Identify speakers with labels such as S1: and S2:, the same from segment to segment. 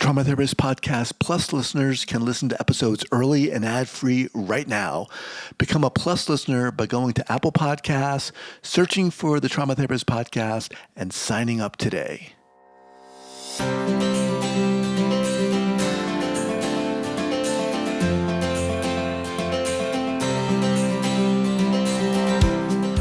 S1: Trauma Therapist Podcast Plus listeners can listen to episodes early and ad-free right now. Become a Plus listener by going to Apple Podcasts, searching for the Trauma Therapist Podcast, and signing up today.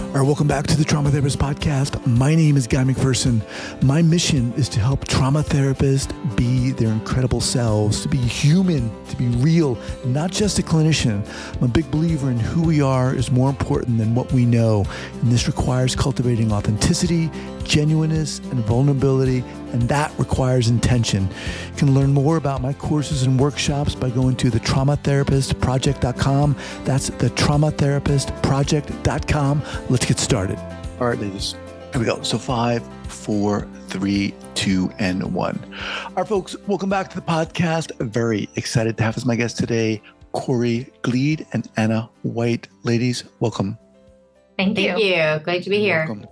S1: All right, welcome back to the Trauma Therapist Podcast. My name is Guy McPherson. My mission is to help trauma therapists be their incredible selves, to be human, to be real, not just a clinician. I'm a big believer in who we are is more important than what we know. And this requires cultivating authenticity, genuineness, and vulnerability, and that requires intention. You can learn more about my courses and workshops by going to thetraumatherapistproject.com. That's thetraumatherapistproject.com. Let's get started. All right, ladies, here we go. So 5, 4, 3, 2, and 1. All right, folks, welcome back to the podcast. Very excited to have as my guest today, Corey Glied and Anna White. Ladies, welcome.
S2: Thank you. Glad to be here.
S1: Welcome.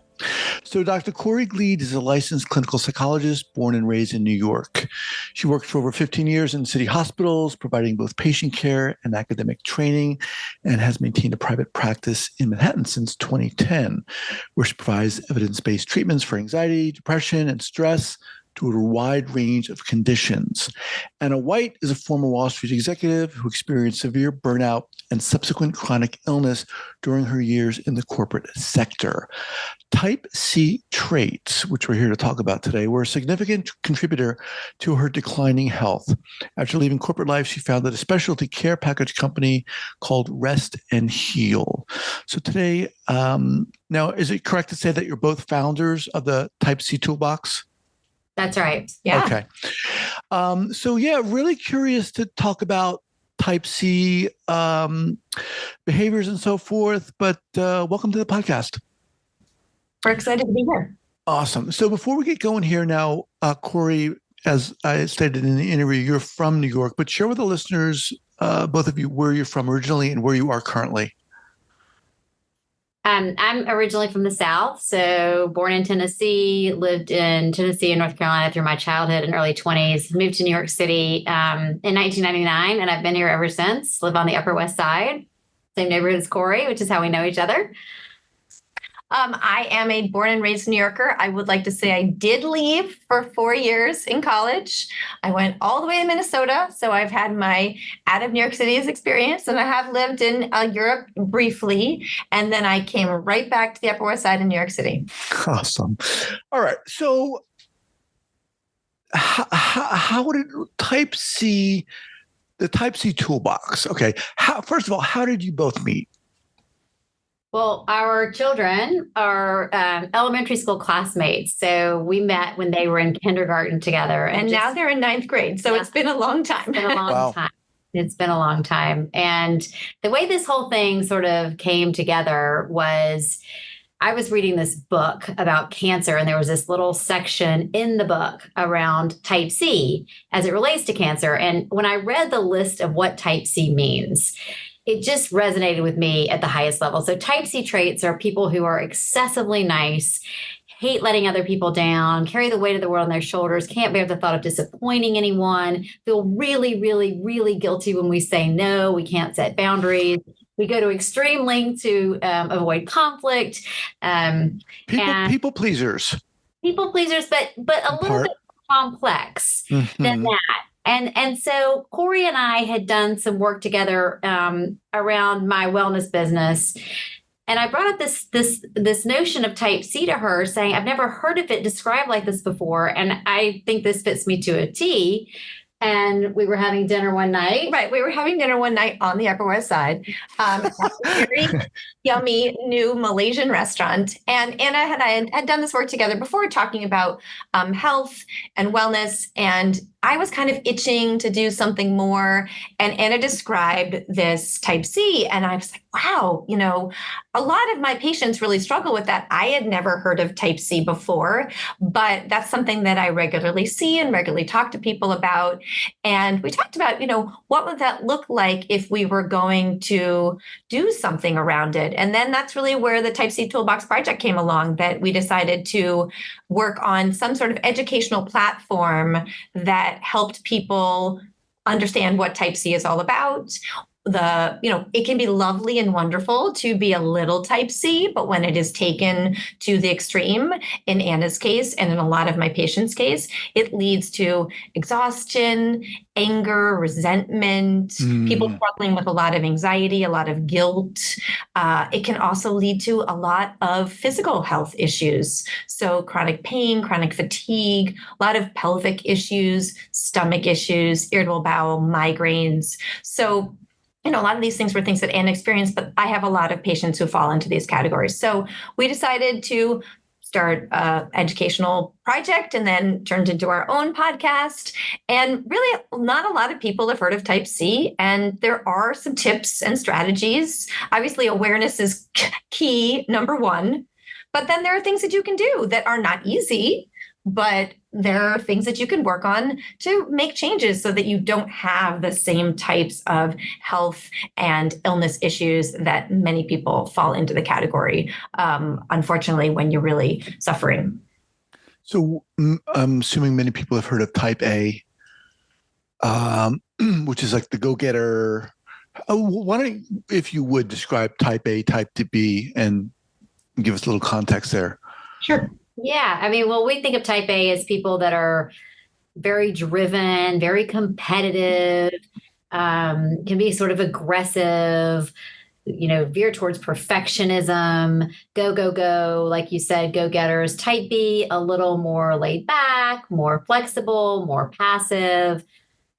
S1: So Dr. Corey Glied is a licensed clinical psychologist born and raised in New York. She worked for over 15 years in city hospitals, providing both patient care and academic training, and has maintained a private practice in Manhattan since 2010, where she provides evidence-based treatments for anxiety, depression, and stress to a wide range of conditions. Anna White is a former Wall Street executive who experienced severe burnout and subsequent chronic illness during her years in the corporate sector. Type C traits, which we're here to talk about today, were a significant contributor to her declining health. After leaving corporate life, she founded a specialty care package company called Rest and Heal. So today, now, is it correct to say that you're both founders of the Type C Toolbox?
S2: That's right. Yeah.
S1: Okay. Really curious to talk about Type C behaviors and so forth, but welcome to the podcast.
S2: We're excited to be here.
S1: Awesome. So before we get going here now, Corey, as I stated in the interview, you're from New York, but share with the listeners, both of you, where you're from originally and where you are currently.
S2: I'm originally from the South, so born in Tennessee, lived in Tennessee and North Carolina through my childhood and early 20s, moved to New York City in 1999, and I've been here ever since, live on the Upper West Side, same neighborhood as Corey, which is how we know each other.
S3: I am a born and raised New Yorker. I would like to say I did leave for 4 years in college. I went all the way to Minnesota. So I've had my out of New York City's experience, and I have lived in Europe briefly. And then I came right back to the Upper West Side in New York City.
S1: Awesome. All right. So how did the Type C Toolbox, okay. First of all, how did you both meet?
S2: Well, our children are elementary school classmates. So we met when they were in kindergarten together.
S3: And now they're in 9th grade. So It's been a long time.
S2: It's been a long time. It's been a long time. And the way this whole thing sort of came together was I was reading this book about cancer, and there was this little section in the book around Type C as it relates to cancer. And when I read the list of what Type C means, it just resonated with me at the highest level. So Type C traits are people who are excessively nice, hate letting other people down, carry the weight of the world on their shoulders, can't bear the thought of disappointing anyone, feel really, really, really guilty when we say no, we can't set boundaries. We go to extreme lengths to avoid conflict.
S1: People pleasers.
S2: People pleasers, but a little bit complex than that. And so Corey and I had done some work together around my wellness business. And I brought up this notion of Type C to her, saying, I've never heard of it described like this before. And I think this fits me to a T. And we were having dinner one night.
S3: Right. We were having dinner one night on the Upper West Side at a very yummy new Malaysian restaurant. And Anna and I had done this work together before, talking about health and wellness. And I was kind of itching to do something more. And Anna described this Type C. And I was like, wow, a lot of my patients really struggle with that. I had never heard of Type C before, but that's something that I regularly see and regularly talk to people about. And we talked about, what would that look like if we were going to do something around it? And then that's really where the Type C Toolbox project came along, that we decided to work on some sort of educational platform that that helped people understand what Type C is all about. It can be lovely and wonderful to be a little Type C, but when it is taken to the extreme, in Anna's case, and in a lot of my patients' case, it leads to exhaustion, anger, resentment, people struggling with a lot of anxiety, a lot of guilt. It can also lead to a lot of physical health issues. So chronic pain, chronic fatigue, a lot of pelvic issues, stomach issues, irritable bowel, migraines. So a lot of these things were things that Anna experienced, but I have a lot of patients who fall into these categories. So we decided to start an educational project and then turned into our own podcast. And really, not a lot of people have heard of Type C. And there are some tips and strategies. Obviously, awareness is key, number one. But then there are things that you can do that are not easy, but there are things that you can work on to make changes so that you don't have the same types of health and illness issues that many people fall into the category, unfortunately, when you're really suffering.
S1: So I'm assuming many people have heard of Type A, which is like the go-getter. Why don't, if you would, describe Type A, Type B, and give us a little context there?
S2: Sure. Yeah. I mean, well, we think of Type A as people that are very driven, very competitive, can be sort of aggressive, veer towards perfectionism, go, like you said, go-getters. Type B, a little more laid back, more flexible, more passive,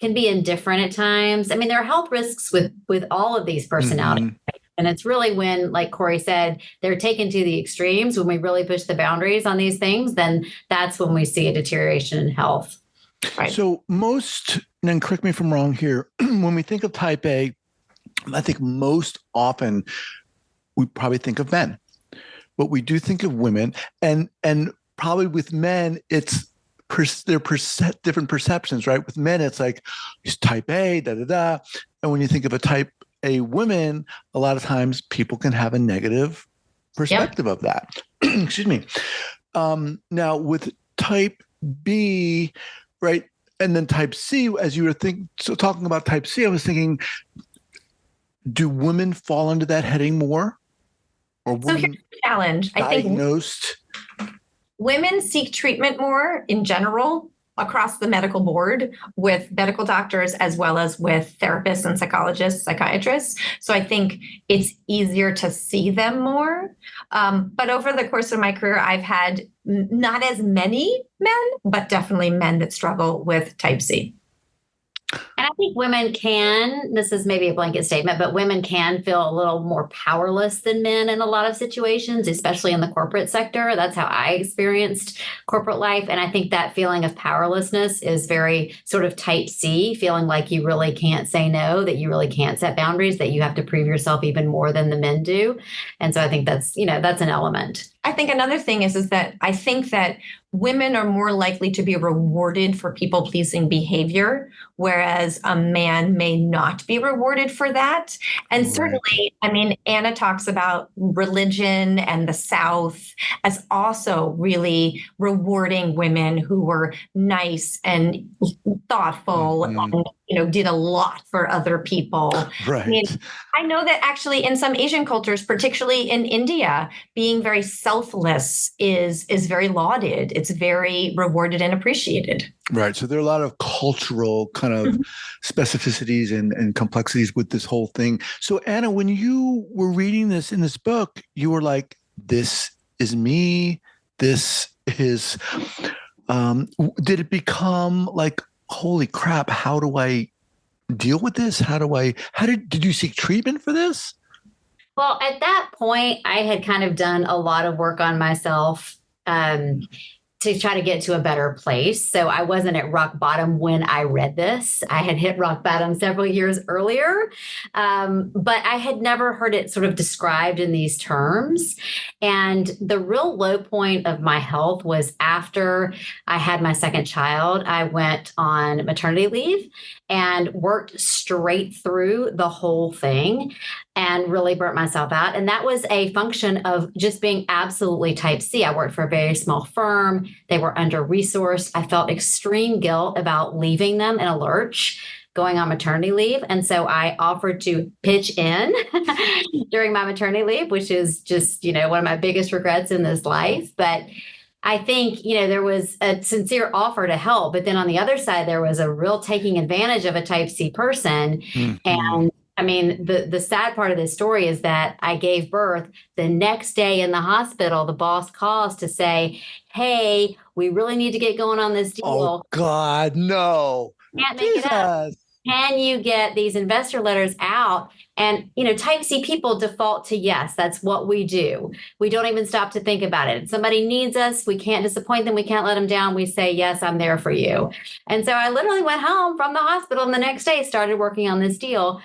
S2: can be indifferent at times. I mean, there are health risks with all of these personalities. Mm-hmm. And it's really when, like Corey said, they're taken to the extremes, when we really push the boundaries on these things, then that's when we see a deterioration in health.
S1: Right. So and correct me if I'm wrong here, when we think of Type A, I think most often we probably think of men, but we do think of women, and probably with men, it's different perceptions, right? With men, it's like, he's Type A, da. And when you think of a Type A woman, a lot of times people can have a negative perspective of that. Excuse me. Now with Type B, right, and then Type C, as you were talking about Type C, I was thinking, do women fall into that heading more? Or
S3: so here's the challenge.
S1: Diagnosed?
S3: I think women seek treatment more in general across the medical board with medical doctors as well as with therapists and psychologists, psychiatrists. So I think it's easier to see them more. But over the course of my career, I've had not as many men, but definitely men that struggle with Type C.
S2: And I think women this is maybe a blanket statement, but women can feel a little more powerless than men in a lot of situations, especially in the corporate sector. That's how I experienced corporate life. And I think that feeling of powerlessness is very sort of Type C, feeling like you really can't say no, that you really can't set boundaries, that you have to prove yourself even more than the men do. And so I think that's an element.
S3: I think another thing is that I think that women are more likely to be rewarded for people-pleasing behavior, whereas a man may not be rewarded for that. And certainly, I mean, Anna talks about religion and the South as also really rewarding women who were nice and thoughtful and, did a lot for other people.
S1: Right.
S3: I mean, I know that actually in some Asian cultures, particularly in India, being very selfless is very lauded. It's very rewarded and appreciated.
S1: Right. So there are a lot of cultural kind of specificities and complexities with this whole thing. So Anna, when you were reading this in this book, you were like, this is me. This is, did it become like, holy crap, how do I deal with this? Did you seek treatment for this?
S2: Well, at that point, I had kind of done a lot of work on myself to try to get to a better place. So I wasn't at rock bottom when I read this. I had hit rock bottom several years earlier, but I had never heard it sort of described in these terms. And the real low point of my health was after I had my second child. I went on maternity leave and worked straight through the whole thing. and really burnt myself out. And that was a function of just being absolutely Type C. I worked for a very small firm. They were under-resourced. I felt extreme guilt about leaving them in a lurch, going on maternity leave. And so I offered to pitch in during my maternity leave, which is just, one of my biggest regrets in this life. But I think, there was a sincere offer to help. But then on the other side, there was a real taking advantage of a Type C person.
S1: Mm-hmm.
S2: And I mean, the sad part of this story is that I gave birth. The next day in the hospital, the boss calls to say, hey, we really need to get going on this deal.
S1: Oh, God, no.
S2: Can't make it up. Can you get these investor letters out? And, Type C people default to yes, that's what we do. We don't even stop to think about it. If somebody needs us, we can't disappoint them. We can't let them down. We say, yes, I'm there for you. And so I literally went home from the hospital and the next day started working on this deal.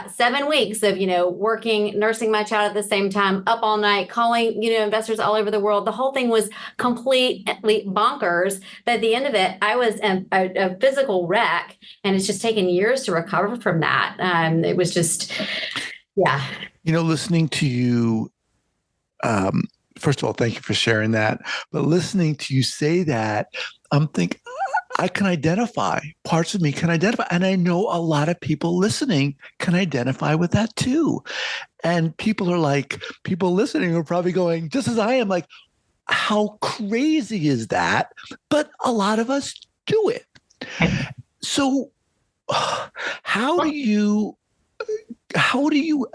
S2: 7 weeks of, working, nursing my child at the same time, up all night, calling, investors all over the world. The whole thing was completely bonkers. But at the end of it, I was a physical wreck, and it's just taken years to recover from that. It was just, yeah.
S1: Listening to you, first of all, thank you for sharing that. But listening to you say that, I'm thinking, I can identify, parts of me can identify. And I know a lot of people listening can identify with that too. And people listening are probably going, just as I am, like, how crazy is that? But a lot of us do it. So how do you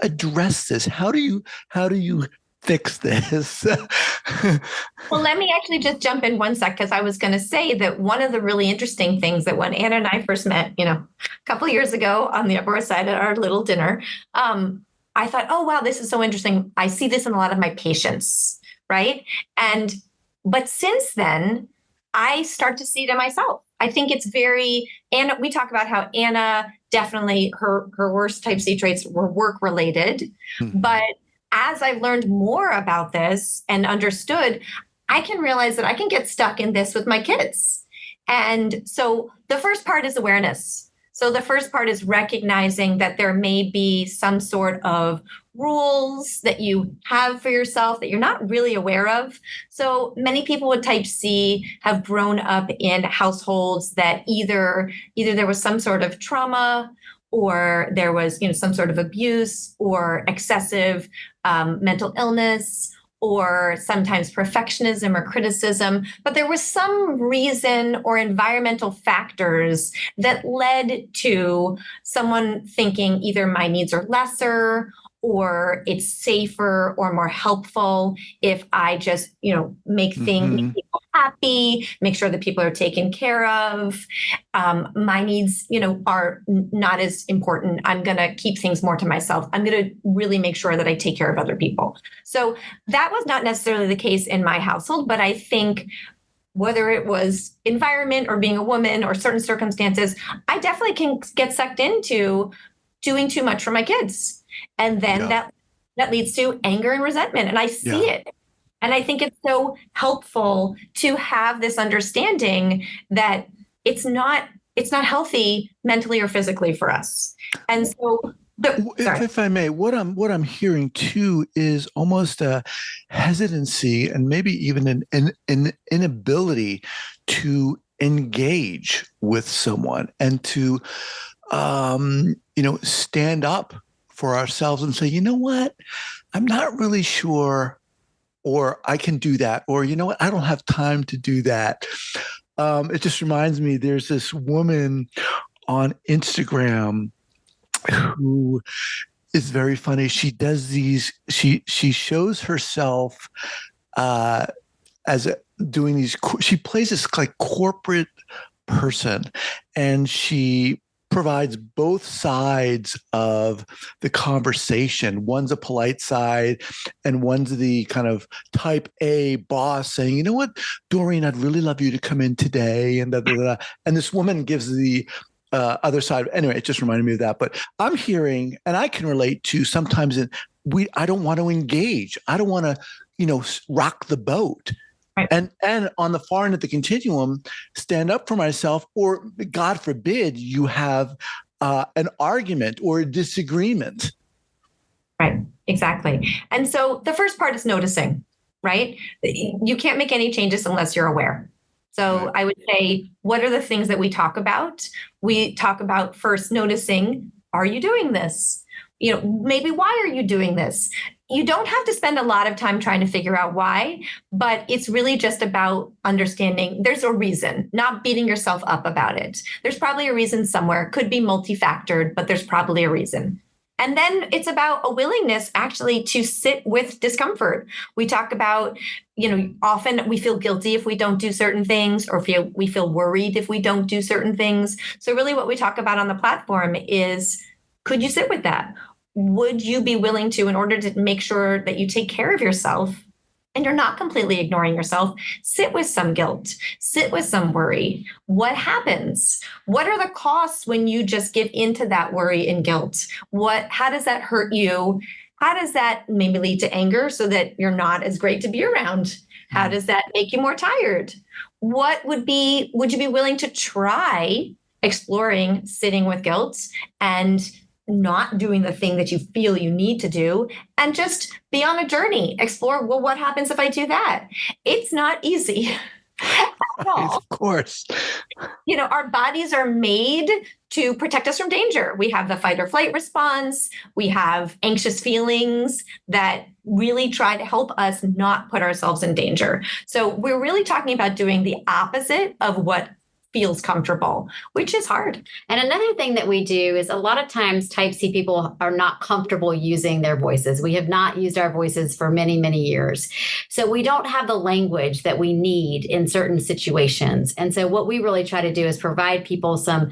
S1: address this? How do you fix this?
S3: Well, let me actually just jump in one sec, because I was going to say that one of the really interesting things that when Anna and I first met, a couple of years ago on the Upper West Side at our little dinner, I thought, oh, wow, this is so interesting. I see this in a lot of my patients, right? But since then, I start to see it in myself. I think it's Anna, we talk about how Anna definitely, her worst Type C traits were work related, but as I've learned more about this and understood, I can realize that I can get stuck in this with my kids. And so the first part is awareness. So the first part is recognizing that there may be some sort of rules that you have for yourself that you're not really aware of. So many people with Type C have grown up in households that either there was some sort of trauma, or there was, some sort of abuse or excessive mental illness, or sometimes perfectionism or criticism. But there was some reason or environmental factors that led to someone thinking either my needs are lesser, or it's safer or more helpful if I just, make things make people happy, make sure that people are taken care of. My needs, are not as important. I'm going to keep things more to myself. I'm going to really make sure that I take care of other people. So that was not necessarily the case in my household, but I think whether it was environment or being a woman or certain circumstances, I definitely can get sucked into doing too much for my kids. And then that leads to anger and resentment. And I see it. And I think it's so helpful to have this understanding that it's not healthy mentally or physically for us. And so
S1: if I may, what I'm hearing too is almost a hesitancy and maybe even an inability to engage with someone and to stand up for ourselves and say, you know what, I'm not really sure, or I can do that, or you know what, I don't have time to do that. It just reminds me, there's this woman on Instagram who is very funny. She does these, she shows herself doing these, she plays this like corporate person, and she provides both sides of the conversation. One's a polite side, and one's the kind of type A boss saying, you know what, Doreen, I'd really love you to come in today. And And this woman gives the other side. Anyway, it just reminded me of that. But I'm hearing, and I can relate to sometimes I don't want to engage. I don't want to, rock the boat. Right. And on the far end of the continuum, stand up for myself, or God forbid you have an argument or a disagreement.
S3: Right. Exactly. And so the first part is noticing, right? You can't make any changes unless you're aware. So
S1: Right.
S3: I would say, what are the things that we talk about? We talk about first noticing, are you doing this? Maybe why are you doing this? You don't have to spend a lot of time trying to figure out why, but it's really just about understanding there's a reason, not beating yourself up about it. There's probably a reason somewhere. It could be multifactored, but there's probably a reason. And then it's about a willingness actually to sit with discomfort. We talk about, often we feel guilty if we don't do certain things, or we feel worried if we don't do certain things. So really what we talk about on the platform is, could you sit with that? Would you be willing to, in order to make sure that you take care of yourself and you're not completely ignoring yourself, sit with some guilt, sit with some worry? What happens? What are the costs when you just give into that worry and guilt? How does that hurt you? How does that maybe lead to anger so that you're not as great to be around? How does that make you more tired? Would you be willing to try exploring sitting with guilt and not doing the thing that you feel you need to do, and just be on a journey, explore, well, what happens if I do that? It's not easy at all.
S1: Of course.
S3: Our bodies are made to protect us from danger. We have the fight or flight response. We have anxious feelings that really try to help us not put ourselves in danger. So we're really talking about doing the opposite of what feels comfortable, which is hard.
S2: And another thing that we do is, a lot of times Type C people are not comfortable using their voices. We have not used our voices for many, many years. So we don't have the language that we need in certain situations. And so what we really try to do is provide people some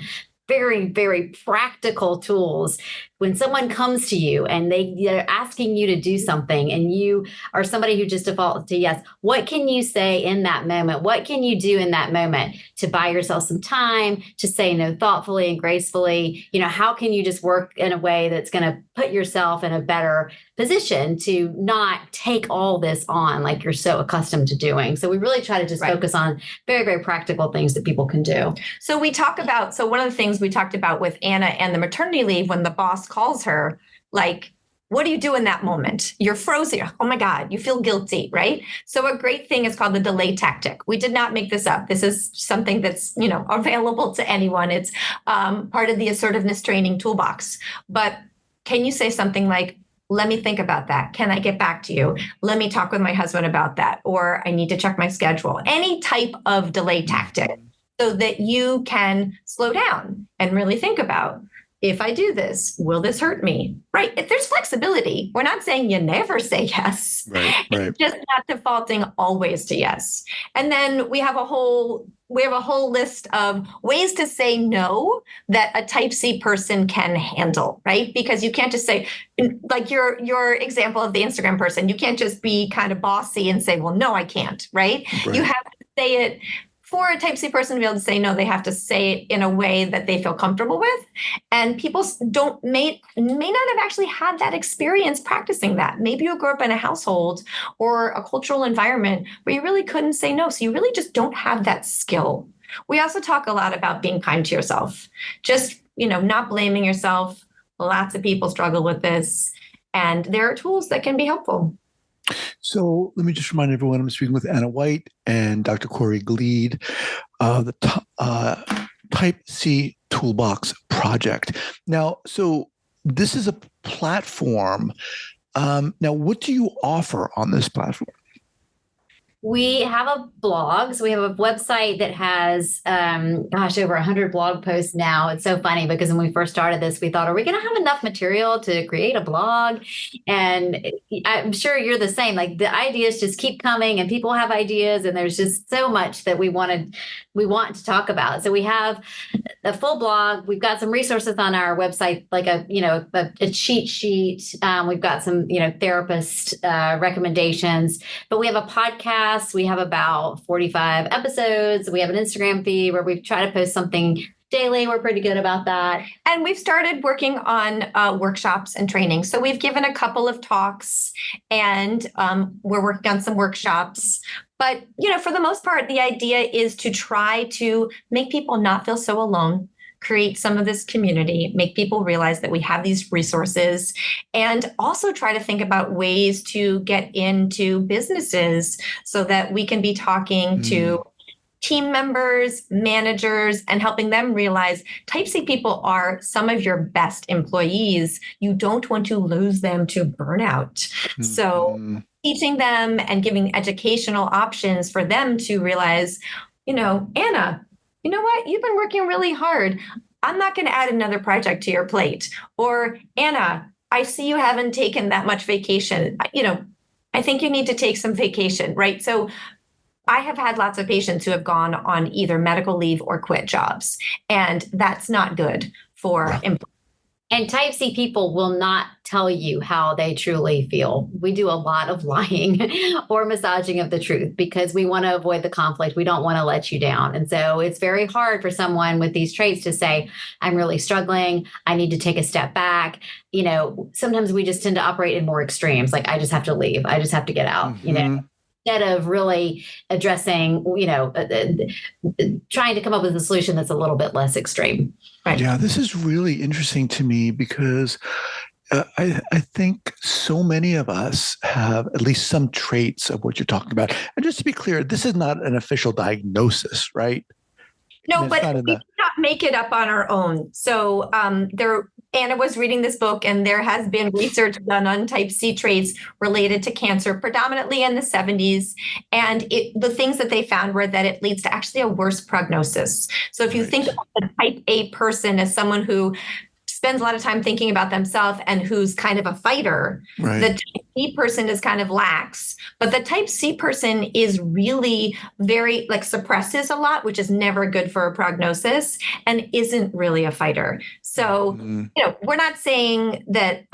S2: very, very practical tools. When someone comes to you and they're asking you to do something, and you are somebody who just defaults to yes, what can you say in that moment? What can you do in that moment to buy yourself some time, to say no thoughtfully and gracefully? How can you just work in a way that's going to put yourself in a better position to not take all this on like you're so accustomed to doing? So we really try to just focus on very, very practical things that people can do.
S3: So one of the things we talked about with Anna and the maternity leave, when the boss calls her, like, what do you do in that moment? You're frozen. Oh my God, you feel guilty, right? So a great thing is called the delay tactic. We did not make this up. This is something that's, available to anyone. It's part of the assertiveness training toolbox. But can you say something like, let me think about that. Can I get back to you? Let me talk with my husband about that. Or I need to check my schedule. Any type of delay tactic, so that you can slow down and really think about, if I do this, will this hurt me? Right. If there's flexibility, we're not saying you never say yes.
S1: Right.
S3: It's just not defaulting always to yes. And then we have a whole list of ways to say no that a Type C person can handle, right? Because you can't just say, like your example of the Instagram person, you can't just be kind of bossy and say, well, no, I can't, right? You have to say it. For a Type C person to be able to say no, they have to say it in a way that they feel comfortable with. And people may not have actually had that experience practicing that. Maybe you grew up in a household or a cultural environment where you really couldn't say no. So you really just don't have that skill. We also talk a lot about being kind to yourself, just, not blaming yourself. Lots of people struggle with this, and there are tools that can be helpful.
S1: So let me just remind everyone, I'm speaking with Anna White and Dr. Corey Glied, the Type C Toolbox Project. Now, so this is a platform. Now, what do you offer on this platform?
S2: We have a blog. So we have a website that has, over 100 blog posts now. It's so funny because when we first started this, we thought, are we going to have enough material to create a blog? And I'm sure you're the same. Like, the ideas just keep coming and people have ideas, and there's just so much that we want to talk about. So we have a full blog. We've got some resources on our website, like a cheat sheet. We've got some, therapist recommendations, but we have a podcast. We have about 45 episodes. We have an Instagram feed where we try to post something daily. We're pretty good about that.
S3: And we've started working on workshops and training. So we've given a couple of talks, and we're working on some workshops. But, for the most part, the idea is to try to make people not feel so alone, create some of this community, make people realize that we have these resources, and also try to think about ways to get into businesses so that we can be talking to team members, managers, and helping them realize Type C people are some of your best employees. You don't want to lose them to burnout. So teaching them and giving educational options for them to realize, Anna, you know what? You've been working really hard. I'm not going to add another project to your plate. Or Anna, I see you haven't taken that much vacation. I think you need to take some vacation, right? So I have had lots of patients who have gone on either medical leave or quit jobs, and that's not good for employees.
S2: And Type C people will not tell you how they truly feel. We do a lot of lying or massaging of the truth because we want to avoid the conflict. We don't want to let you down. And so it's very hard for someone with these traits to say, I'm really struggling. I need to take a step back. Sometimes we just tend to operate in more extremes. Like, I just have to leave. I just have to get out, instead of really addressing, trying to come up with a solution that's a little bit less extreme.
S3: Right.
S1: Yeah, this is really interesting to me because I think so many of us have at least some traits of what you're talking about. And just to be clear, this is not an official diagnosis, right?
S3: No, but we cannot make it up on our own. So Anna was reading this book, and there has been research done on Type C traits related to cancer, predominantly in the 70s. And the things that they found were that it leads to actually a worse prognosis. So if you think about the Type A person as someone who spends a lot of time thinking about themselves and who's kind of a fighter, the Type B person is kind of lax, but the Type C person is really very suppresses a lot, which is never good for a prognosis and isn't really a fighter. So, we're not saying that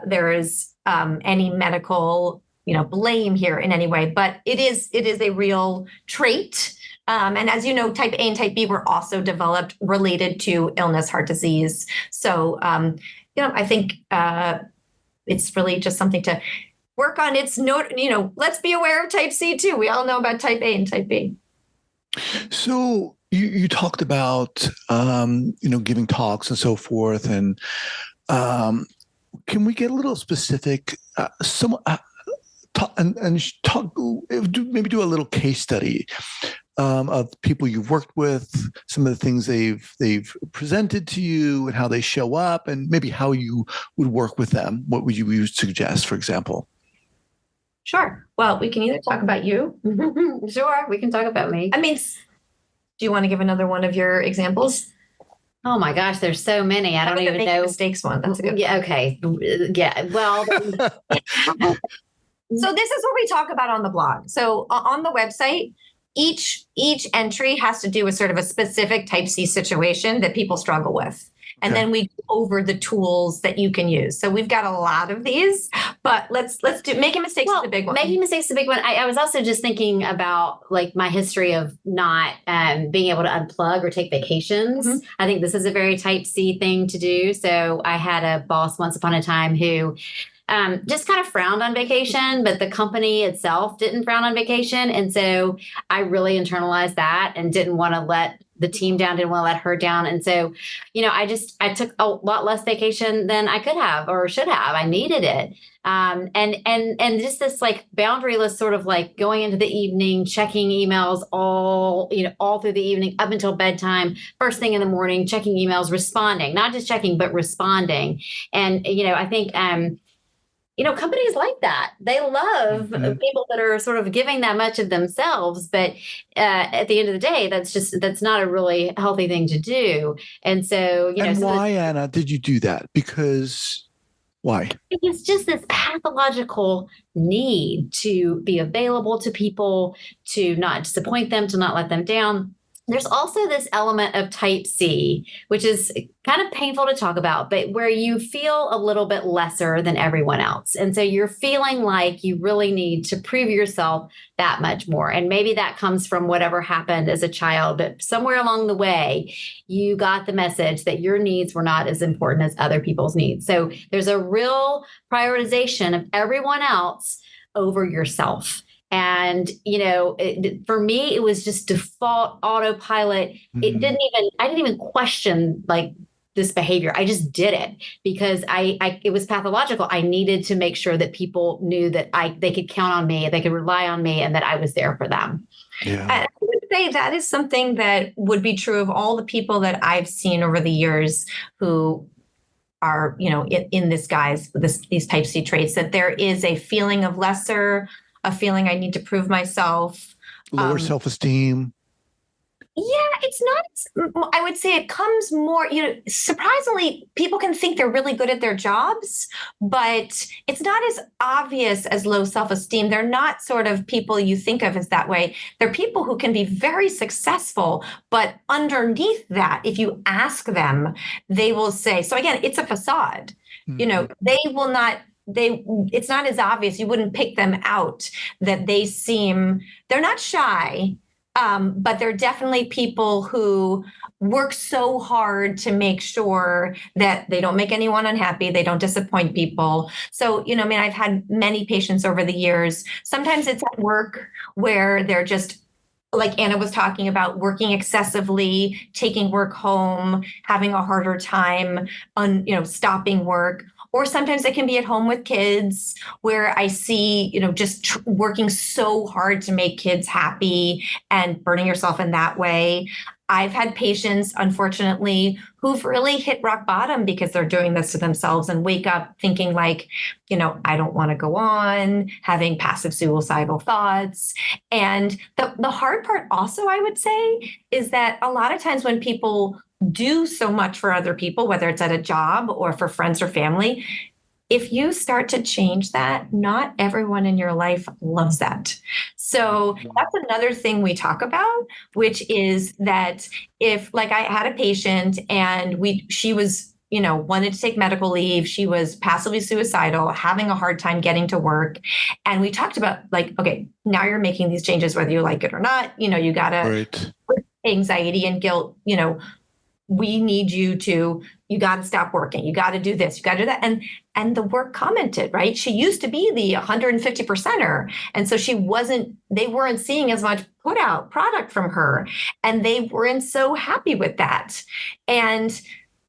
S3: there is any medical, blame here in any way, but it is a real trait. And as you know, Type A and Type B were also developed related to illness, heart disease. So, I think it's really just something to work on. It's let's be aware of Type C too. We all know about Type A and Type B.
S1: So you talked about, giving talks and so forth. And can we get a little specific? Maybe do a little case study of people you've worked with, some of the things they've presented to you and how they show up, and maybe how you would work with them. What would you suggest, for example?
S3: Sure. Well, we can either talk about you.
S2: Sure, we can talk about me.
S3: Do you want to give another one of your examples?
S2: Oh my gosh, there's so many. I don't even know.
S3: Mistakes one. That's a good one.
S2: Yeah. Okay. Yeah. Well.
S3: So this is what we talk about on the blog. So on the website, each entry has to do with sort of a specific Type C situation that people struggle with. And then we go over the tools that you can use. So we've got a lot of these, but let's do making mistakes is the big one.
S2: Making mistakes is the big one. I was also just thinking about my history of not being able to unplug or take vacations. Mm-hmm. I think this is a very Type C thing to do. So I had a boss once upon a time who just kind of frowned on vacation, but the company itself didn't frown on vacation. And so I really internalized that and didn't want to let the team down, didn't want to let her down. And so, I took a lot less vacation than I could have or should have. I needed it. And just this boundaryless sort of going into the evening, checking emails all through the evening up until bedtime, first thing in the morning, checking emails, responding, not just checking, but responding. And, I think, companies like that. They love people that are sort of giving that much of themselves. But at the end of the day, that's not a really healthy thing to do. And so,
S1: And why, Anna, did you do that? Because why?
S2: It's just this pathological need to be available to people, to not disappoint them, to not let them down. There's also this element of Type C, which is kind of painful to talk about, but where you feel a little bit lesser than everyone else. And so you're feeling like you really need to prove yourself that much more. And maybe that comes from whatever happened as a child, but somewhere along the way, you got the message that your needs were not as important as other people's needs. So there's a real prioritization of everyone else over yourself. And, for me, it was just default autopilot. I didn't even question like this behavior. I just did it because it was pathological. I needed to make sure that people knew that they could count on me, they could rely on me, and that I was there for them.
S1: Yeah.
S3: I would say that is something that would be true of all the people that I've seen over the years who are, in this guise, these type C traits, that there is a feeling of lesser, a feeling I need to prove myself.
S1: Lower self-esteem.
S3: Yeah, it's not, I would say it comes more, surprisingly, people can think they're really good at their jobs, but it's not as obvious as low self-esteem. They're not sort of people you think of as that way. They're people who can be very successful, but underneath that, if you ask them, they will say, so again, it's a facade. They will not, it's not as obvious. You wouldn't pick them out that they're not shy. But they're definitely people who work so hard to make sure that they don't make anyone unhappy. They don't disappoint people. So, I've had many patients over the years. Sometimes it's at work where they're just, like Anna was talking about, working excessively, taking work home, having a harder time on, stopping work. Or sometimes it can be at home with kids where I see, just working so hard to make kids happy and burning yourself in that way. I've had patients, unfortunately, who've really hit rock bottom because they're doing this to themselves and wake up thinking like, I don't want to go on, having passive suicidal thoughts. And the hard part also, I would say, is that a lot of times when people do so much for other people, whether it's at a job or for friends or family, if you start to change that, not everyone in your life loves that. So that's another thing we talk about, which is that if, like, I had a patient and she was, wanted to take medical leave, she was passively suicidal, having a hard time getting to work. And we talked about like, okay, now you're making these changes, whether you like it or not, you gotta, anxiety and guilt, we need you got to stop working. You got to do this. You got to do that. And the work commented, right? She used to be the 150%er. And so they weren't seeing as much put out product from her. And they weren't so happy with that. And,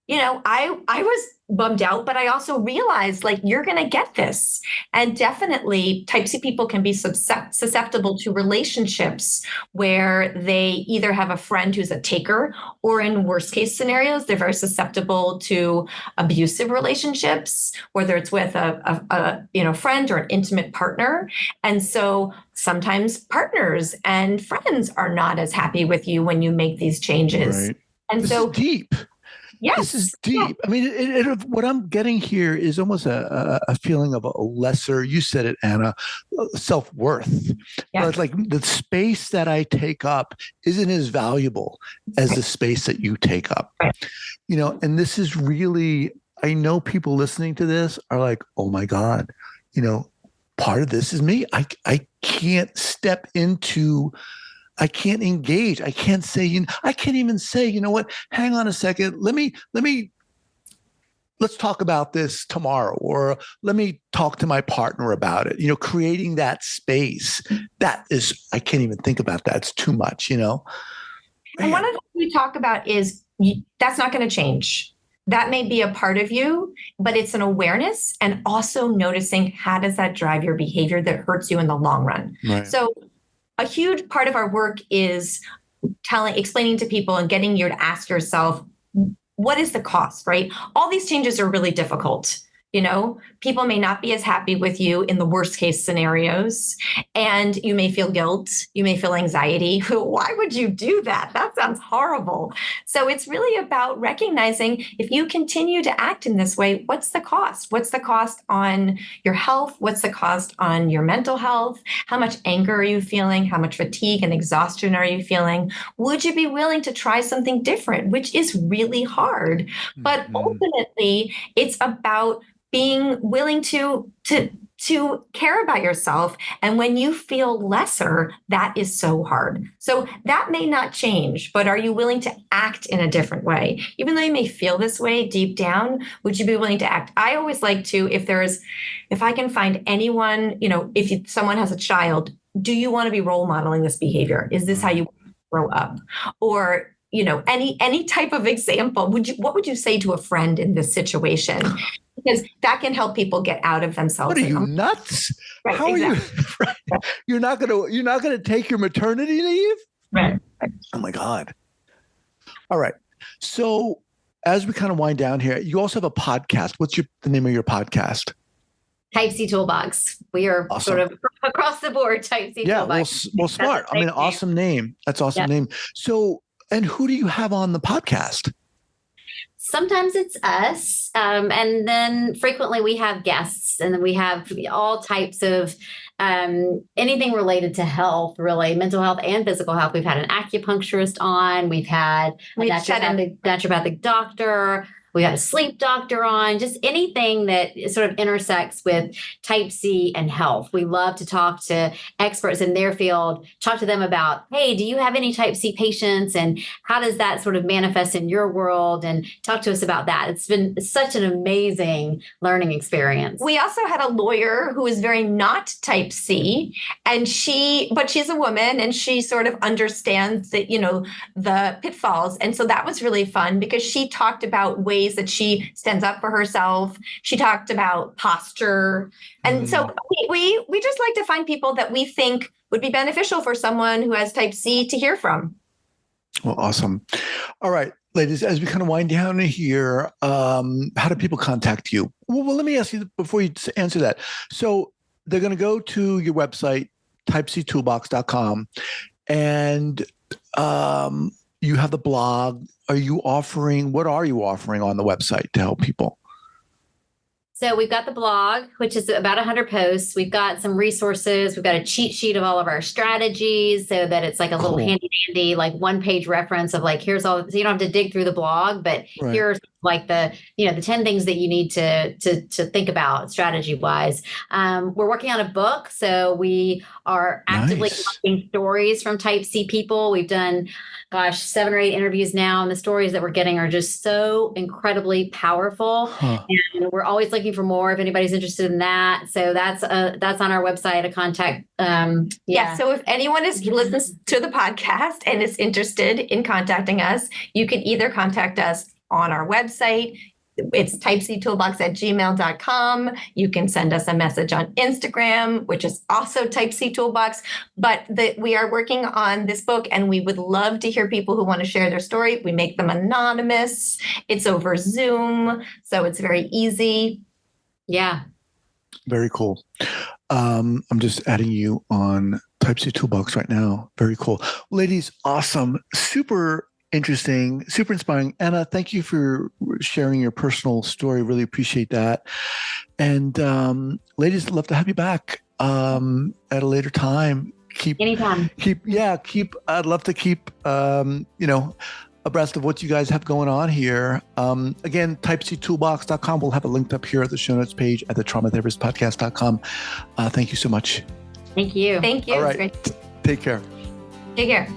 S3: I was bummed out, but I also realized like, you're going to get this. And definitely type C people can be susceptible to relationships where they either have a friend who's a taker, or in worst case scenarios, they're very susceptible to abusive relationships, whether it's with a friend or an intimate partner. And so sometimes partners and friends are not as happy with you when you make these changes.
S1: Right.
S3: And
S1: this
S3: so
S1: is deep.
S3: Yes.
S1: This is deep. I mean, what I'm getting here is almost a feeling of a lesser, you said it, Anna, self-worth.
S3: Yeah.
S1: But like the space that I take up isn't as valuable as the space that you take up.
S3: Right.
S1: And this is really, I know people listening to this are like, oh my God, part of this is me. I can't step into, I can't engage. I can't say, I can't even say, you know what, hang on a second. Let's talk about this tomorrow, or let me talk to my partner about it. Creating that space, that is, I can't even think about that. It's too much, And
S3: one of the things we talk about is that's not going to change. That may be a part of you, but it's an awareness and also noticing how does that drive your behavior that hurts you in the long run.
S1: Right.
S3: So a huge part of our work is explaining to people and getting you to ask yourself, what is the cost, right? All these changes are really difficult. People may not be as happy with you in the worst case scenarios, and you may feel guilt. You may feel anxiety. Why would you do that? That sounds horrible. So it's really about recognizing if you continue to act in this way, what's the cost? What's the cost on your health? What's the cost on your mental health? How much anger are you feeling? How much fatigue and exhaustion are you feeling? Would you be willing to try something different, which is really hard? But ultimately, it's about being willing to care about yourself. And when you feel lesser, that is so hard. So that may not change, but are you willing to act in a different way? Even though you may feel this way deep down, would you be willing to act? I always like to, if I can find anyone, if someone has a child, do you want to be role modeling this behavior? Is this how you grow up? Or, any type of example, what would you say to a friend in this situation? Because that can help people get out of themselves.
S1: What are you, nuts?
S3: Right,
S1: How
S3: exactly.
S1: are you? You're not gonna take your maternity leave?
S3: Right.
S1: Oh my God. All right. So as we kind of wind down here, you also have a podcast. What's the name of your podcast?
S2: Type C Toolbox. We are
S1: Awesome.
S2: sort of across the board Type C Toolbox.
S1: Well, smart. I mean, awesome name. That's awesome name. So, and who do you have on the podcast?
S2: Sometimes it's us. And then frequently we have guests, and then we have all types of anything related to health, really, mental health and physical health. We've had an acupuncturist on. We've had a naturopathic doctor. We got a sleep doctor on, just anything that sort of intersects with Type C and health. We love to talk to experts in their field, talk to them about, hey, do you have any Type C patients? And how does that sort of manifest in your world? And talk to us about that. It's been such an amazing learning experience.
S3: We also had a lawyer who is very not Type C, but she's a woman and she sort of understands that, the pitfalls. And so that was really fun because she talked about ways that she stands up for herself. She talked about posture. And so we just like to find people that we think would be beneficial for someone who has Type C to hear from.
S1: Well, awesome. All right, ladies, as we kind of wind down here, how do people contact you? Well, let me ask you before you answer that. So they're going to go to your website, typectoolbox.com, and you have the blog. What are you offering on the website to help people?
S2: So we've got the blog, which is about 100 posts. We've got some resources. We've got a cheat sheet of all of our strategies so that it's like a little handy dandy, like 1-page reference of like, here's all, so you don't have to dig through the blog, but here's like the 10 things that you need to think about strategy wise. We're working on a book. So we are actively collecting stories from Type C people. We've done 7 or 8 interviews now, and the stories that we're getting are just so incredibly powerful. And we're always looking for more if anybody's interested in that. So that's on our website, a contact.
S3: So if anyone listens to the podcast and is interested in contacting us, you can either contact us on our website. It's typectoolbox@gmail.com. You can send us a message on Instagram, which is also Type C Toolbox. But we are working on this book, and we would love to hear people who want to share their story. We make them anonymous. It's over Zoom, so it's very easy.
S2: Yeah.
S1: Very cool. I'm just adding you on Type C Toolbox right now. Very cool. Ladies, awesome. Super interesting, super inspiring. Anna, thank you for sharing your personal story. Really appreciate that. And ladies, I'd love to have you back at a later time.
S2: Anytime.
S1: I'd love to keep, abreast of what you guys have going on here. Again, typectoolbox.com. We'll have it linked up here at the show notes page at the traumatherapistpodcast.com. Thank you so much.
S2: Thank you.
S3: Thank you.
S1: All right. Take care.
S3: Take care.